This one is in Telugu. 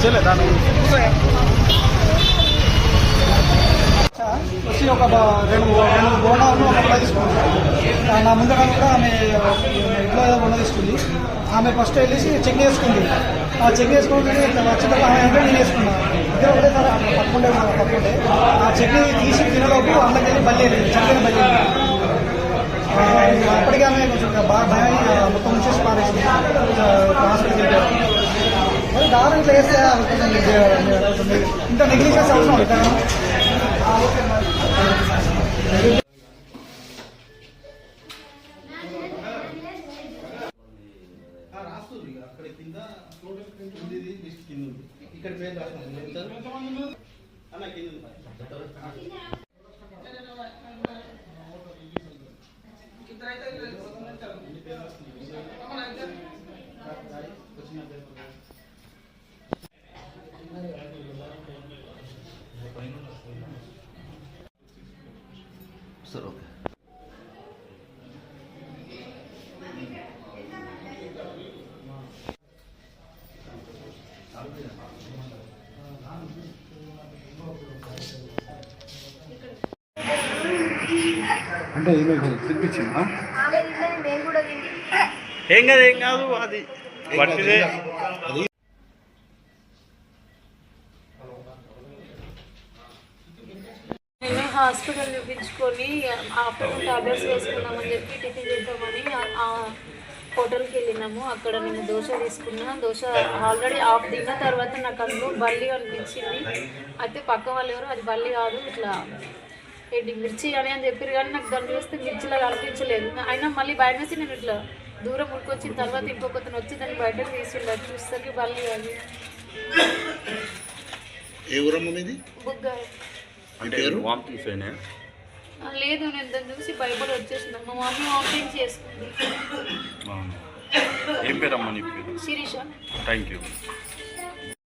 వచ్చి ఒక రెండు బోనాలను ఒక బొండ తీసుకుంది. నా ముందర కూడా ఆమె ఇంట్లో ఏదో బొండ తీసుకుంది. ఆమె ఫస్ట్ వెళ్ళేసి చెక్ చేసుకుంది. ఆ చెక్ చేసుకుంటే వచ్చిన తర్వాత ఆమె అంటే నేను వేసుకున్నాను. ఇద్దరు ఒకటే సార్ పట్టుకుంటే ఆ చెక్ని తీసి తినలోపు అందులోకి వెళ్ళి బల్లి చక్కని బల్లి. అప్పటికే ఆమె కొంచెం బాగా భయం మొత్తం వచ్చేసి పారేసింది. హాస్పిటల్కి వెళ్ళారు. మరి దారుణం ఇట్లా వేస్తే ఇంత నెగ్లిజెన్స్ అవసరం ఇక్కడ. అక్కడ కింద ఇక్కడ పేరు అన్న కింద సార్ ఓకే. అంటే తినిపించిందా? ఏం కాదు అది పట్టిదే. మేము హాస్పిటల్ చూపించుకొని ఆఫ్టర్నూన్ టాబ్లెట్స్ వేసుకున్నామని చెప్పి టిఫిన్ చేద్దామని హోటల్కి వెళ్ళినాము. అక్కడ నేను దోశ తీసుకున్నా. దోశ ఆల్రెడీ హాఫ్ తిన్న తర్వాత నాకు అందులో బల్లి అనిపించింది. అయితే పక్క వాళ్ళు ఎవరు అది బల్లి కాదు ఇట్లా ఏంటి మిర్చి అని చెప్పారు, కానీ నాకు దాన్ని చూస్తే మిర్చిలాగా అనిపించలేదు. అయినా మళ్ళీ భయం వేసి నేను ఇట్లా దూరం ఉడికొచ్చిన తర్వాత ఇంకొకతను వచ్చి దాన్ని బయటకు తీసిండు. చూస్తే బల్లి అది. లేదు, నేను దాన్ని చూసి భయపడి వచ్చేసిన. మా మమ్మీ వామిటింగ్ చేసుకుంది. ఏం పేరమ్మా నీ పేరు? శిరీష. Thank you.